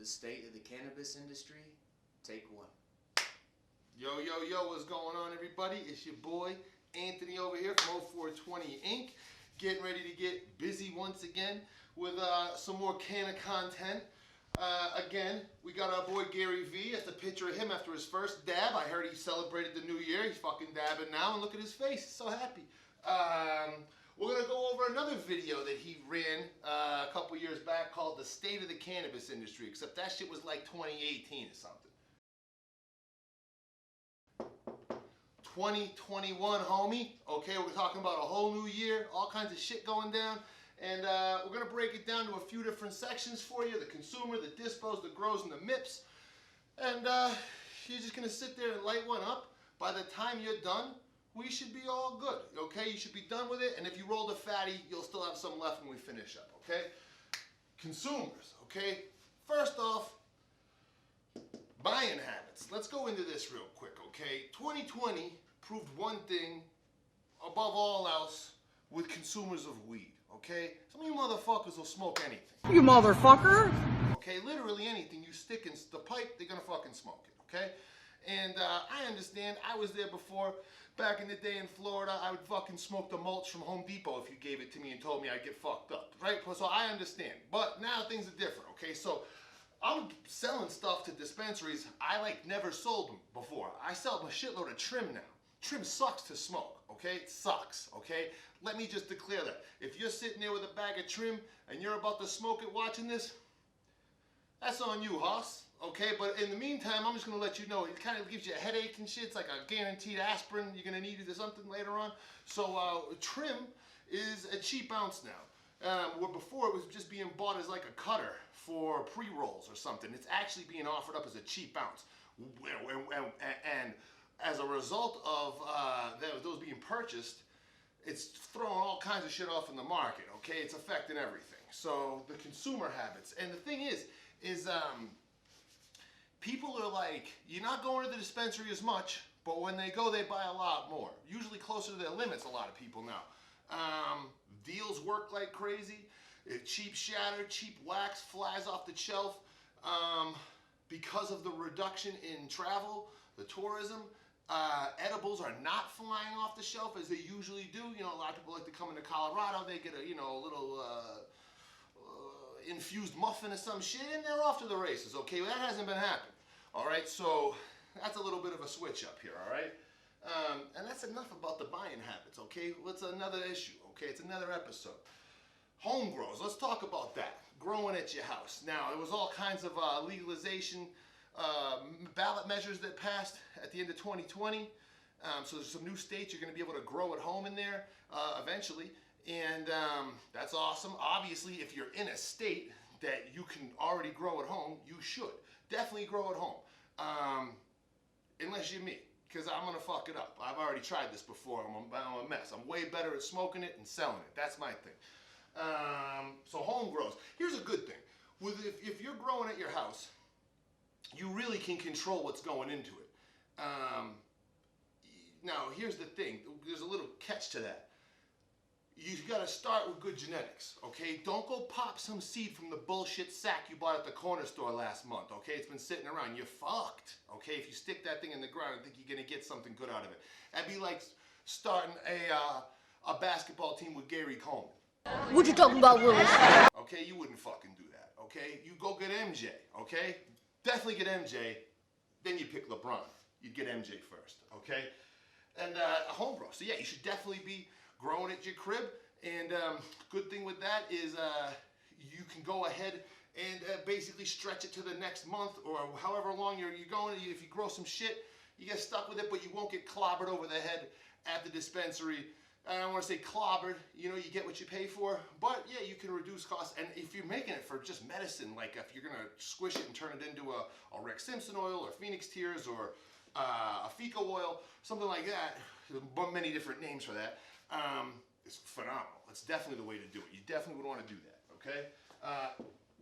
state of the cannabis industry, take one. Yo, what's going on, everybody? It's your boy, Anthony, over here from 0420 Inc. Getting ready to get busy once again with some more canna content. Again, we got our boy Gary V. That's a picture of him after his first dab. I heard he celebrated the new year. He's fucking dabbing now, and look at his face. He's so happy. We're going to go over another video that he ran a couple years back called The State of the Cannabis Industry, except that shit was like 2018 or something. 2021, homie. Okay, we're talking about a whole new year, all kinds of shit going down. And we're going to break it down to a few different sections for you. The consumer, the dispos, the grows, and the MIPS. And you're just going to sit there and light one up. By the time you're done, we should be all good, okay? You should be done with it. And if you rolled a fatty, you'll still have some left when we finish up, okay? Consumers, okay? First off, buying habits. Let's go into this real quick, okay? 2020 proved one thing above all else with consumers of weed, okay? Some of you motherfuckers will smoke anything. You motherfucker! Okay, literally anything you stick in the pipe, they're gonna fucking smoke it, okay? And I understand, I was there before. Back in the day in Florida, I would fucking smoke the mulch from Home Depot if you gave it to me and told me I'd get fucked up, right? So I understand, but now things are different, okay? So I'm selling stuff to dispensaries I never sold them before. I sell a shitload of trim now. Trim sucks to smoke, okay? It sucks, okay? Let me just declare that. If you're sitting there with a bag of trim and you're about to smoke it watching this, that's on you, hoss. Okay, but in the meantime, I'm just going to let you know, it kind of gives you a headache and shit. It's like a guaranteed aspirin. You're going to need it or something later on. So trim is a cheap ounce now. Where before it was just being bought as like a cutter for pre-rolls or something. It's actually being offered up as a cheap ounce. And as a result of those being purchased, it's throwing all kinds of shit off in the market, okay? It's affecting everything. So the consumer habits. And the thing is people are like, you're not going to the dispensary as much, but when they go, they buy a lot more. Usually closer to their limits, a lot of people now. Deals work like crazy. Cheap shatter, cheap wax flies off the shelf. Because of the reduction in travel, the tourism, edibles are not flying off the shelf as they usually do. You know, a lot of people like to come into Colorado, they get a little infused muffin or some shit, and they're off to the races, okay? Well, that hasn't been happening, all right? So that's a little bit of a switch up here, all right? And that's enough about the buying habits, okay? What's another issue, okay? It's another episode. Home grows, let's talk about that. Growing at your house. Now, there was all kinds of legalization ballot measures that passed at the end of 2020. So there's some new states you're going to be able to grow at home in there eventually. And that's awesome. Obviously, if you're in a state that you can already grow at home, you should. Definitely grow at home. Unless you're me, because I'm going to fuck it up. I've already tried this before. I'm a mess. I'm way better at smoking it and selling it. That's my thing. So home grows. Here's a good thing. If you're growing at your house, you really can control what's going into it. Now, here's the thing. There's a little catch to that. You've got to start with good genetics, okay? Don't go pop some seed from the bullshit sack you bought at the corner store last month, okay? It's been sitting around. You're fucked, okay? If you stick that thing in the ground and think you're going to get something good out of it. That'd be like starting a basketball team with Gary Coleman. What you talking about, Willis? Okay, you wouldn't fucking do that, okay? You go get MJ, okay? Definitely get MJ, then you pick LeBron. You'd get MJ first, okay? And a home grow. So yeah, you should definitely be growing at your crib, and good thing with that is you can go ahead and basically stretch it to the next month or however long you're going. If you grow some shit, you get stuck with it, but you won't get clobbered over the head at the dispensary. I don't want to say clobbered, you know, you get what you pay for, but yeah, you can reduce costs. And if you're making it for just medicine, like if you're going to squish it and turn it into a Rex Simpson oil or Phoenix Tears or a fecal oil, something like that, there's many different names for that. It's phenomenal. It's definitely the way to do it. You definitely would want to do that, okay?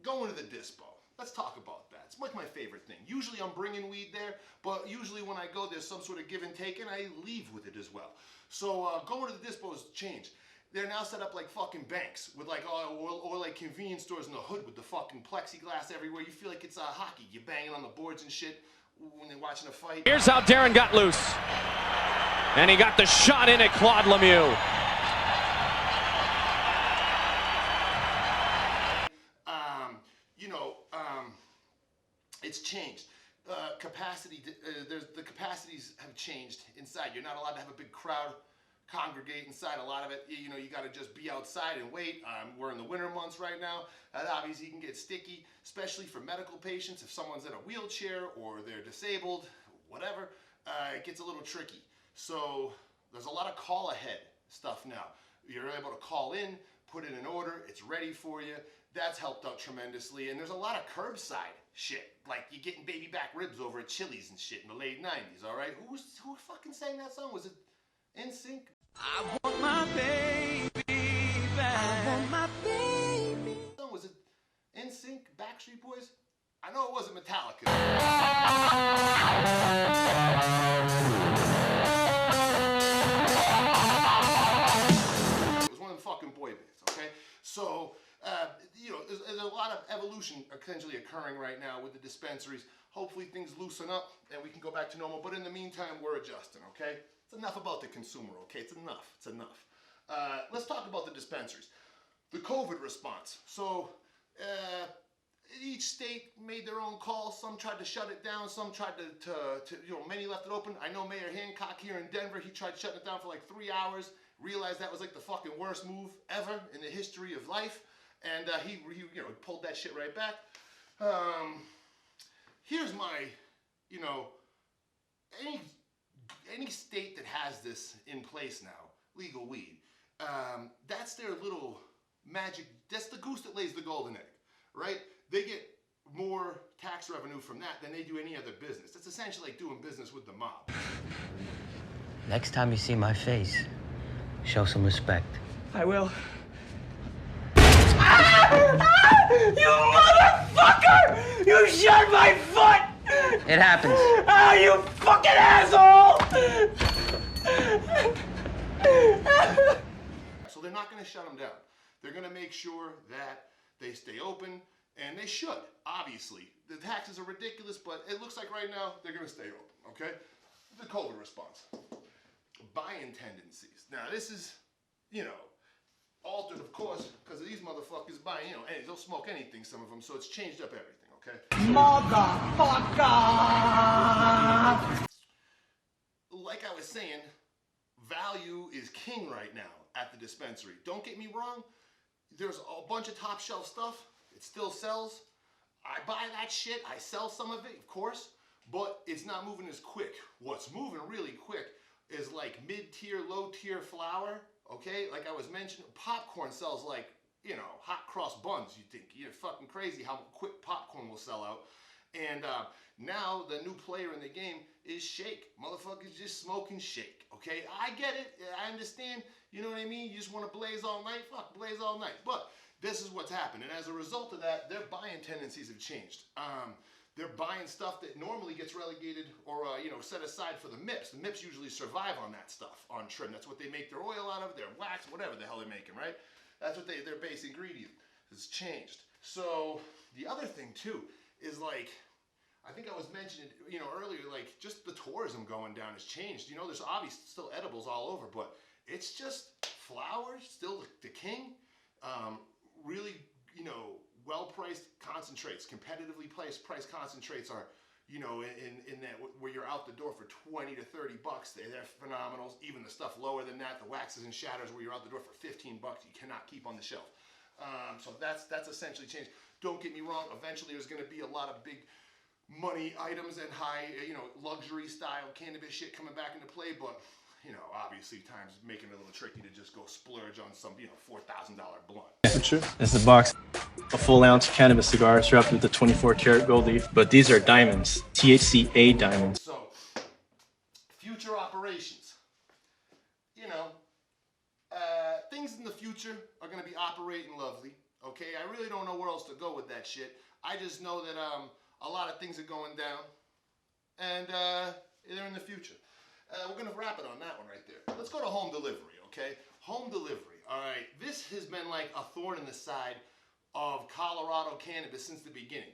Going to the dispo. Let's talk about that. It's like my favorite thing. Usually I'm bringing weed there, but usually when I go, there's some sort of give and take, and I leave with it as well. So going to the dispo has changed. they're now set up like fucking banks with like or like convenience stores in the hood with the fucking plexiglass everywhere. You feel like it's hockey. You're banging on the boards and shit when they're watching a fight. Here's how Darren got loose. And he got the shot in at Claude Lemieux. It's changed. The capacities have changed inside. You're not allowed to have a big crowd congregate inside. A lot of it, you got to just be outside and wait. We're in the winter months right now. That obviously can get sticky, especially for medical patients. If someone's in a wheelchair or they're disabled, whatever, it gets a little tricky. So there's a lot of call ahead stuff now. You're able to call in, put in an order, it's ready for you. That's helped out tremendously. And there's a lot of curbside shit. Like you're getting baby back ribs over at Chili's and shit in the late 90s, all right? Who fucking sang that song? Was it NSYNC? I want my baby back. I want my baby. Was it NSYNC, Backstreet Boys? I know it wasn't Metallica. It was one of them fucking boy bands, okay? So, there's a lot of evolution essentially occurring right now with the dispensaries. Hopefully things loosen up and we can go back to normal. But in the meantime, we're adjusting, okay? It's enough about the consumer, okay? It's enough. It's enough. Let's talk about the dispensaries. The COVID response. So, each state made their own call. Some tried to shut it down. Some tried to many left it open. I know Mayor Hancock here in Denver, he tried shutting it down for like 3 hours. Realized that was like the fucking worst move ever in the history of life. And he pulled that shit right back. Here's my, any state that has this in place now, legal weed, that's their little magic, that's the goose that lays the golden egg, right? They get more tax revenue from that than they do any other business. It's essentially like doing business with the mob. Next time you see my face, show some respect. I will. You motherfucker! You shot my foot! It happens. Ah, you fucking asshole! So they're not going to shut them down. They're going to make sure that they stay open, and they should, obviously. The taxes are ridiculous, but it looks like right now they're going to stay open, okay? The COVID response. Buying tendencies. Now, this is, altered, of course, because of these motherfuckers buying, they'll smoke anything, some of them, so it's changed up everything, okay? Motherfucker! Like I was saying, value is king right now at the dispensary. Don't get me wrong, there's a bunch of top shelf stuff. It still sells. I buy that shit. I sell some of it, of course, but it's not moving as quick. What's moving really quick is like mid-tier, low-tier flour, okay? Like I was mentioning, popcorn sells like, hot cross buns. You think you're fucking crazy how quick popcorn will sell out. And now the new player in the game is shake. Motherfuckers just smoking shake, okay? I get it. I understand. You know what I mean? You just want to blaze all night? Fuck, blaze all night. But this is what's happened. And as a result of that, their buying tendencies have changed. They're buying stuff that normally gets relegated or, set aside for the MIPS. The MIPS usually survive on that stuff, on trim. That's what they make their oil out of, their wax, whatever the hell they're making, right? That's what their base ingredient has changed. So the other thing, too, is like, I think I was mentioning, earlier, like just the tourism going down has changed. There's obviously still edibles all over, but it's just flower, still the king. Really, well-priced concentrates, competitively priced concentrates are, in that where you're out the door for 20 to 30 bucks. They're phenomenal. Even the stuff lower than that, the waxes and shatters where you're out the door for 15 bucks, you cannot keep on the shelf. So that's essentially changed. Don't get me wrong. Eventually, there's going to be a lot of big money items and high, luxury style cannabis shit coming back into play, but obviously times making it a little tricky to just go splurge on some, $4,000 blunt. This is a box of full ounce cannabis cigars wrapped with the 24 karat gold leaf, but these are diamonds, THCA diamonds. So, future operations. Things in the future are going to be operating lovely, okay? I really don't know where else to go with that shit. I just know that a lot of things are going down, and they're in the future. We're going to wrap it on that one right there. Let's go to home delivery, okay? Home delivery. all right? This has been like a thorn in the side of Colorado cannabis since the beginning.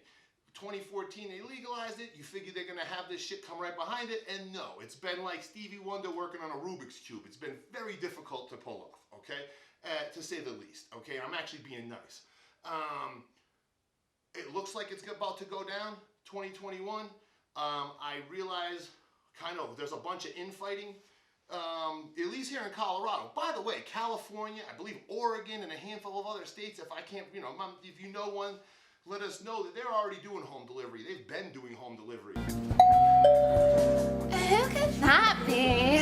2014, they legalized it. You figure they're gonna have this shit come right behind it, and no, it's been like Stevie Wonder working on a Rubik's Cube. It's been very difficult to pull off, okay? To say the least, okay? I'm actually being nice. It looks like it's about to go down, 2021. I realize kind of there's a bunch of infighting, at least here in Colorado. By the way, California, I believe Oregon, and a handful of other states, if I can't, you know, if you know one, let us know that they're already doing home delivery. They've been doing home delivery. Who could that be?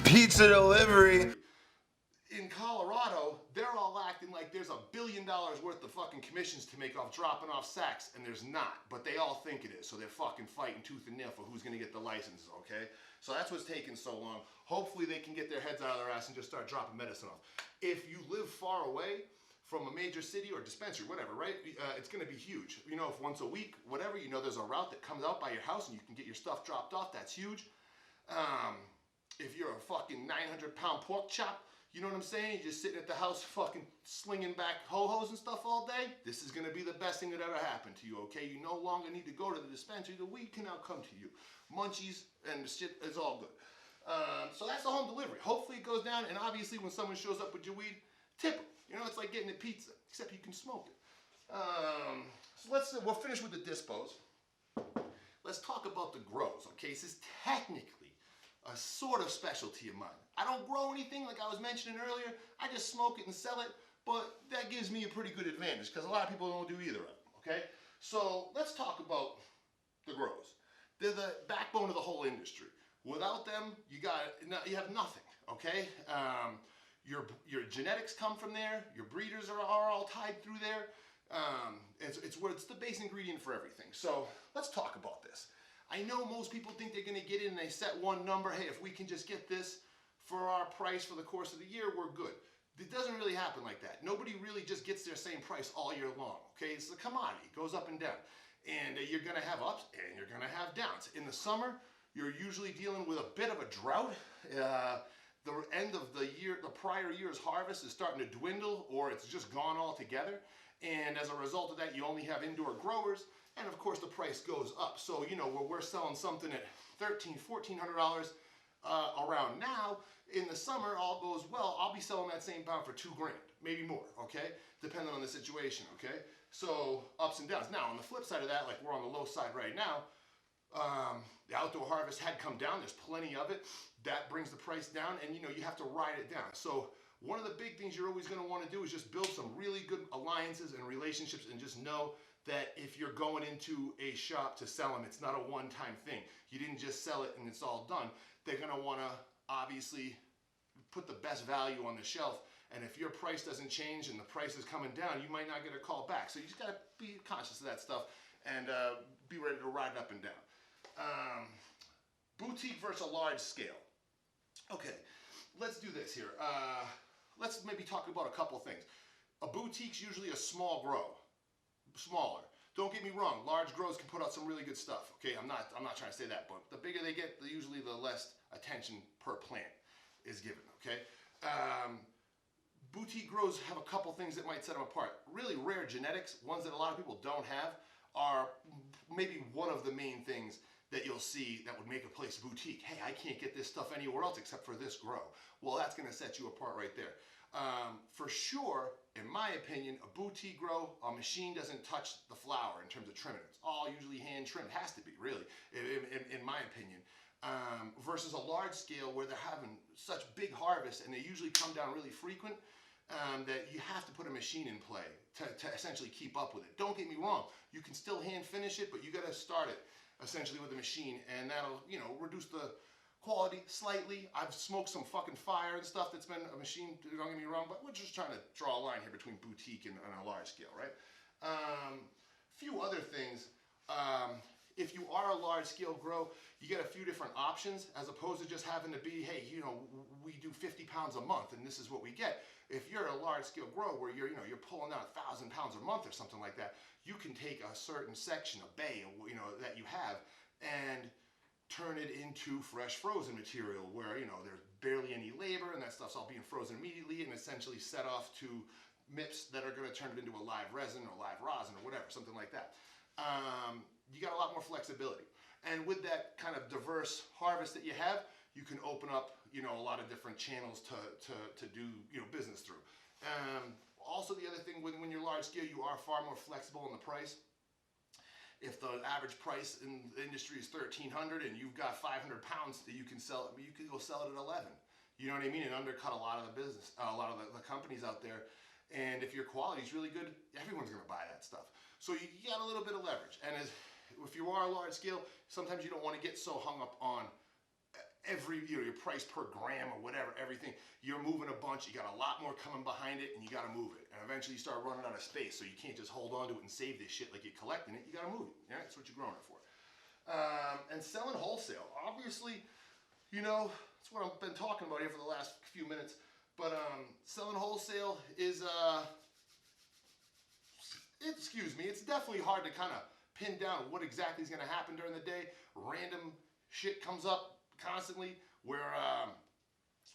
Pizza delivery. In Colorado, they're all acting like there's $1 billion worth of fucking commissions to make off dropping off sacks, and there's not, but they all think it is, so they're fucking fighting tooth and nail for who's gonna get the licenses, okay? So that's what's taking so long. Hopefully they can get their heads out of their ass and just start dropping medicine off. If you live far away from a major city or dispensary, whatever, right? It's gonna be huge. You know, if once a week, whatever, you know there's a route that comes out by your house and you can get your stuff dropped off, that's huge. If you're a fucking 900-pound pork chop, you know what I'm saying? You're just sitting at the house fucking slinging back ho-hos and stuff all day. This is going to be the best thing that ever happened to you, okay? You no longer need to go to the dispensary. The weed can now come to you. Munchies and the shit is all good. So that's the home delivery. Hopefully it goes down, and obviously when someone shows up with your weed, tip them. You know, it's like getting a pizza, except you can smoke it. So we'll finish with the dispos. Let's talk about the grows, okay? This is technically a sort of specialty of mine. I don't grow anything like I was mentioning earlier. I just smoke it and sell it, but that gives me a pretty good advantage because a lot of people don't do either of them, okay? So let's talk about the grows. They're the backbone of the whole industry. Without them, you have nothing, okay? Your genetics come from there. Your breeders are all tied through there. It's the base ingredient for everything. So let's talk about this. I know most people think they're gonna get in and they set one number. Hey, if we can just get this for our price for the course of the year, we're good. It doesn't really happen like that. Nobody really just gets their same price all year long, okay? It's a commodity, it goes up and down. And you're gonna have ups and you're gonna have downs. In the summer, you're usually dealing with a bit of a drought. The end of the year, the prior year's harvest is starting to dwindle, or it's just gone altogether. And as a result of that, you only have indoor growers. And of course the price goes up. So, you know, where we're selling something at $1,300, $1,400 around now, in the summer, all goes well, I'll be selling that same pound for $2 grand, maybe more, okay? Depending on the situation, okay? So ups and downs. Now, on the flip side of that, like we're on the low side right now, the outdoor harvest had come down, there's plenty of it. That brings the price down, and you know, you have to ride it down. So one of the big things you're always gonna wanna do is just build some really good alliances and relationships, and just know that if you're going into a shop to sell them, it's not a one-time thing. You didn't just sell it and it's all done. They're gonna wanna obviously put the best value on the shelf, and if your price doesn't change and the price is coming down, you might not get a call back. So you just gotta be conscious of that stuff and be ready to ride it up and down. Boutique versus a large scale. Okay, let's do this here. Let's maybe talk about a couple things. A boutique's usually a small grow. Smaller. Don't get me wrong, large grows can put out some really good stuff. Okay, I'm not trying to say that, but the bigger they get, usually the less attention per plant is given, okay? Boutique grows have a couple things that might set them apart. Really rare genetics, ones that a lot of people don't have, are maybe one of the main things that you'll see that would make a place boutique. Hey, I can't get this stuff anywhere else except for this grow. Well, that's gonna set you apart right there. For sure, in my opinion, a boutique grow, a machine doesn't touch the flower in terms of trimming. It's all usually hand trimmed. It has to be, really, in my opinion. Versus a large scale where they're having such big harvests and they usually come down really frequent, that you have to put a machine in play to essentially keep up with it. Don't get me wrong, you can still hand finish it, but you gotta start it essentially with a machine, and that'll, you know, reduce the quality slightly. I've smoked some fucking fire and stuff that's been a machine, don't get me wrong, but we're just trying to draw a line here between boutique and a large scale, right? Few other things. If you are a large scale grow, you get a few different options as opposed to just having to be, hey, you know, we do 50 pounds a month and this is what we get. If you're a large scale grow where you're pulling out 1,000 pounds a month or something like that, you can take a certain section, a bay, you know, that you have, and turn it into fresh frozen material where, you know, there's barely any labor and that stuff's all being frozen immediately and essentially set off to MIPS that are going to turn it into a live resin or live rosin or whatever, something like that. You got a lot more flexibility. And with that kind of diverse harvest that you have, you can open up, you know, a lot of different channels to do, you know, business through. Also, the other thing, when you're large scale, you are far more flexible in the price. If the average price in the industry is $1,300 and you've got 500 pounds that you can sell, you can go sell it at 11. You know what I mean? And undercut a lot of the business, a lot of the companies out there. And if your quality is really good, everyone's going to buy that stuff. So you got a little bit of leverage. And if you are large scale, sometimes you don't want to get so hung up on every, you know, your price per gram or whatever, everything. You're moving a bunch, you got a lot more coming behind it, and you got to move it. And eventually you start running out of space, so you can't just hold on to it and save this shit like you're collecting it. You got to move it. Yeah, that's what you're growing it for. And selling wholesale, obviously, you know, that's what I've been talking about here for the last few minutes. But selling wholesale is, excuse me, it's definitely hard to kind of pin down what exactly is going to happen during the day. Random shit comes up constantly where,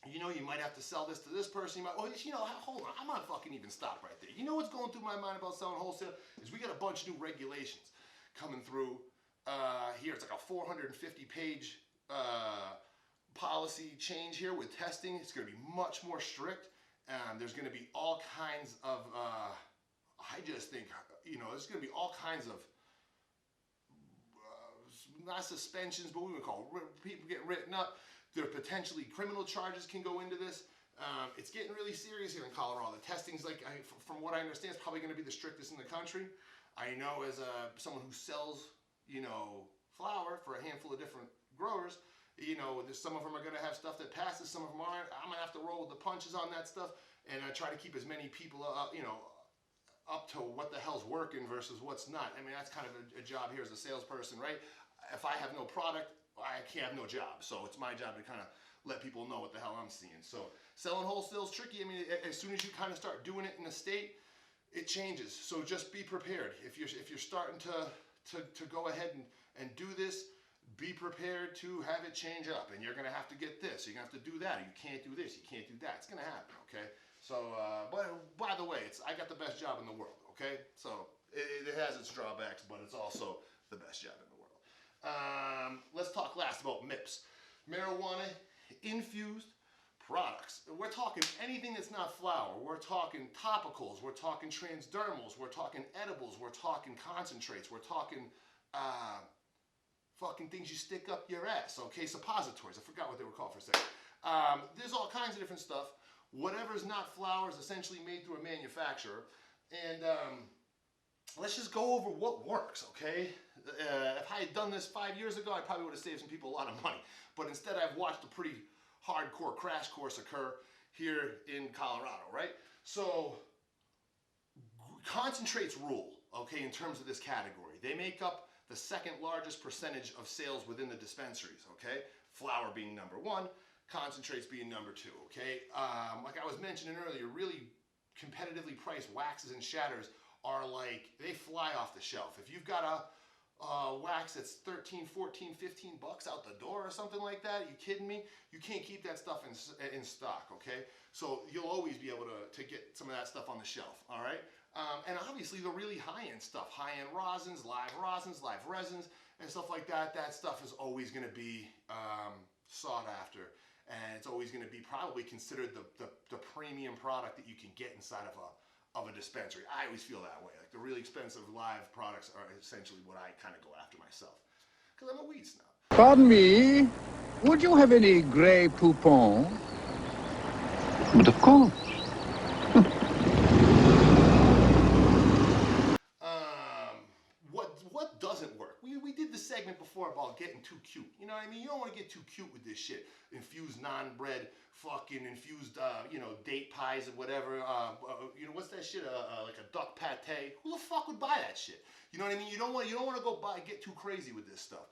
you know, you might have to sell this to this person. You might, well, you know, hold on, I'm not fucking even stop right there. You know what's going through my mind about selling wholesale is we got a bunch of new regulations coming through here. It's like a 450-page policy change here with testing. It's going to be much more strict. There's going to be all kinds of, I just think, you know, there's going to be all kinds of not suspensions, but we would call people getting written up. There are potentially criminal charges can go into this. It's getting really serious here in Colorado. The testing's like, from what I understand, is probably going to be the strictest in the country. I know as someone who sells, you know, flower for a handful of different growers, you know, some of them are going to have stuff that passes, some of them aren't. I'm going to have to roll with the punches on that stuff, and I try to keep as many people, you know, up to what the hell's working versus what's not. I mean, that's kind of a job here as a salesperson, right? If I have no product, I can't have no job. So it's my job to kind of let people know what the hell I'm seeing. So selling wholesale is tricky. I mean, as soon as you kind of start doing it in the state, it changes. So just be prepared. If you're starting to go ahead and do this, be prepared to have it change up. And you're going to have to get this. You're going to have to do that. You can't do this. You can't do that. It's going to happen, okay? So, but by the way, I got the best job in the world, okay? So it has its drawbacks, but it's also the best job in the world. Let's talk last about MIPS. Marijuana infused products. We're talking anything that's not flower. We're talking topicals. We're talking transdermals. We're talking edibles. We're talking concentrates. We're talking fucking things you stick up your ass. Okay, suppositories. I forgot what they were called for a second. There's all kinds of different stuff. Whatever's not flower is essentially made through a manufacturer. And let's just go over what works, okay? If I had done this 5 years ago, I probably would have saved some people a lot of money. But instead, I've watched a pretty hardcore crash course occur here in Colorado, right? So, concentrates rule, okay, in terms of this category. They make up the second largest percentage of sales within the dispensaries, okay? Flower being number one, concentrates being number two, okay? Like I was mentioning earlier, really competitively priced waxes and shatters are like, they fly off the shelf. If you've got a wax that's 13, 14, 15 bucks out the door or something like that, are you kidding me? You can't keep that stuff in stock, okay? So you'll always be able to get some of that stuff on the shelf, all right? And obviously the really high-end stuff, high-end rosins, live resins, and stuff like that, that stuff is always gonna be sought after. And it's always gonna be probably considered the premium product that you can get inside of a dispensary. I always feel that way. Like the really expensive live products are essentially what I kind of go after myself. Because I'm a weed snob. Pardon me, would you have any Grey Poupon? But of course. What doesn't work? We did the segment before about getting too cute. You know what I mean? You don't want to get too cute with this shit. Infused non-bread, fucking infused, you know, date pies and whatever. You know, what's that shit? Like a duck pate. Who the fuck would buy that shit? You know what I mean? You don't want to go get too crazy with this stuff.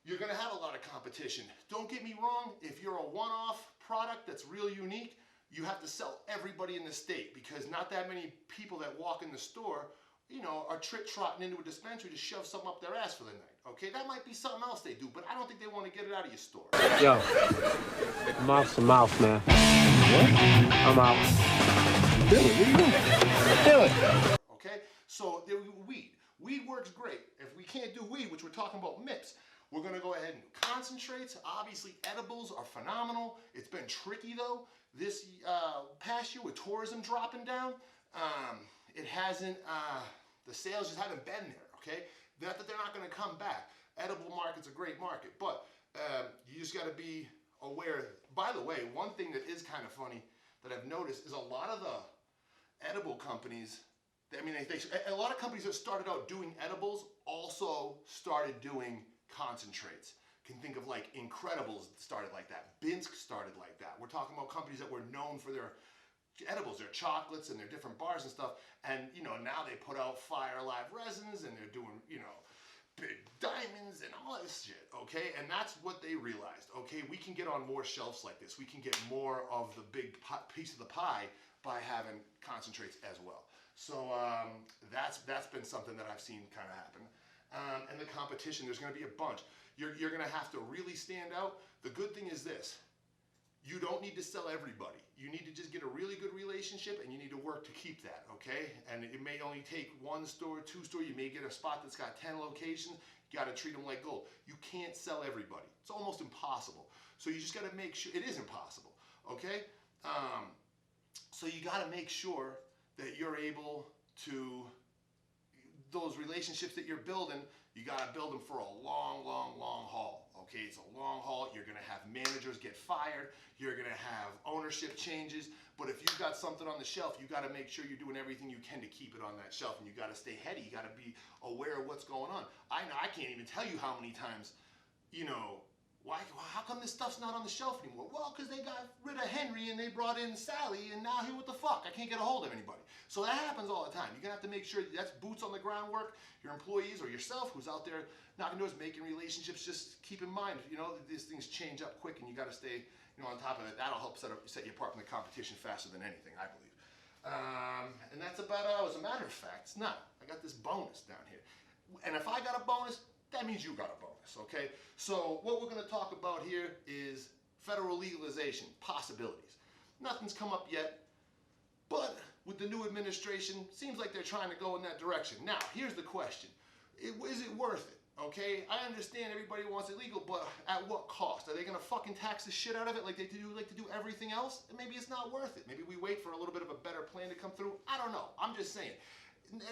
You're gonna have a lot of competition. Don't get me wrong. If you're a one-off product that's real unique, you have to sell everybody in the state because not that many people that walk in the store you know, are trotting into a dispensary to shove something up their ass for the night, okay? That might be something else they do, but I don't think they want to get it out of your store. Yo, mouth to mouth, man. What? I'm out. Okay? So, weed. Weed works great. If we can't do weed, which we're talking about MIPS, we're going to go ahead and concentrates. Obviously, edibles are phenomenal. It's been tricky, though. This past year with tourism dropping down, it hasn't, the sales just haven't been there, okay? Not that they're not going to come back. Edible market's a great market, but you just got to be aware. By the way, one thing that is kind of funny that I've noticed is a lot of the edible companies, I mean, a lot of companies that started out doing edibles also started doing concentrates. You can think of like Incredibles started like that. Binsk started like that. We're talking about companies that were known for their edibles, their chocolates and their different bars and stuff. And, you know, now they put out Fire Live resins and they're doing, you know, big diamonds and all this shit, okay? And that's what they realized, okay? We can get on more shelves like this. We can get more of the big piece of the pie by having concentrates as well. So that's been something that I've seen kind of happen. And the competition, there's going to be a bunch. You're going to have to really stand out. The good thing is this. You don't need to sell everybody. You need to just get a really good relationship and you need to work to keep that, okay? And it may only take 1 store, 2 stores. You may get a spot that's got 10 locations. You got to treat them like gold. You can't sell everybody. It's almost impossible. So you just got to make sure, it is impossible, okay? So you got to make sure that you're able to, those relationships that you're building, you got to build them for a long, long, long haul. Okay, it's a long haul. You're going to have managers get fired. You're going to have ownership changes. But if you've got something on the shelf, you got to make sure you're doing everything you can to keep it on that shelf. And you got to stay heady. You got to be aware of what's going on. I can't even tell you how many times, you know, how come this stuff's not on the shelf anymore? Well, because they got rid of Henry and they brought in Sally, and now what the fuck? I can't get a hold of anybody. So that happens all the time. You're going to have to make sure that's boots on the ground work. Your employees or yourself who's out there knocking doors, making relationships, just keep in mind, you know, these things change up quick and you got to stay, you know, on top of it. That'll help set you apart from the competition faster than anything, I believe. And that's about all. As a matter of fact, it's not. I got this bonus down here. And if I got a bonus, that means you got a bonus, okay? So what we're going to talk about here is federal legalization possibilities. Nothing's come up yet, but with the new administration, seems like they're trying to go in that direction. Now, here's the question. Is it worth it? Okay, I understand everybody wants it legal, but at what cost? Are they going to fucking tax the shit out of it like they like to do everything else? Maybe it's not worth it. Maybe we wait for a little bit of a better plan to come through. I don't know. I'm just saying.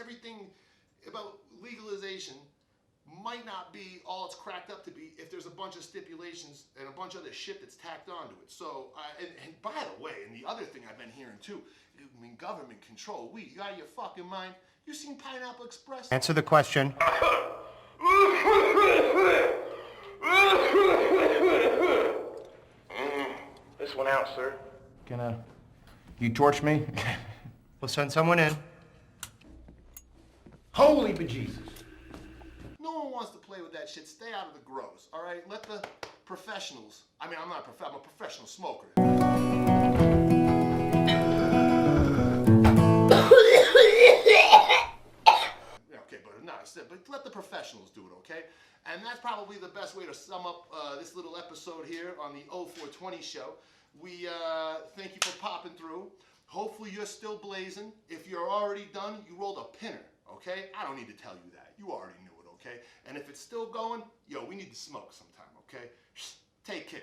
Everything about legalization might not be all it's cracked up to be if there's a bunch of stipulations and a bunch of other shit that's tacked onto it. So, and by the way, and the other thing I've been hearing too, I mean, government control weed. You out of your fucking mind? You seen Pineapple Express? Answer the question. This one out, sir. You torch me? We'll send someone in. Holy bejesus. No one wants to play with that shit. Stay out of the grows, all right? Let the professionals, I'm a professional smoker. Okay, but let the professionals do it, okay? And that's probably the best way to sum up this little episode here on the 0420 show. We thank you for popping through. Hopefully you're still blazing. If you're already done, you rolled a pinner, okay? I don't need to tell you that. You already knew it, okay? And if it's still going, yo, we need to smoke sometime, okay? Take care.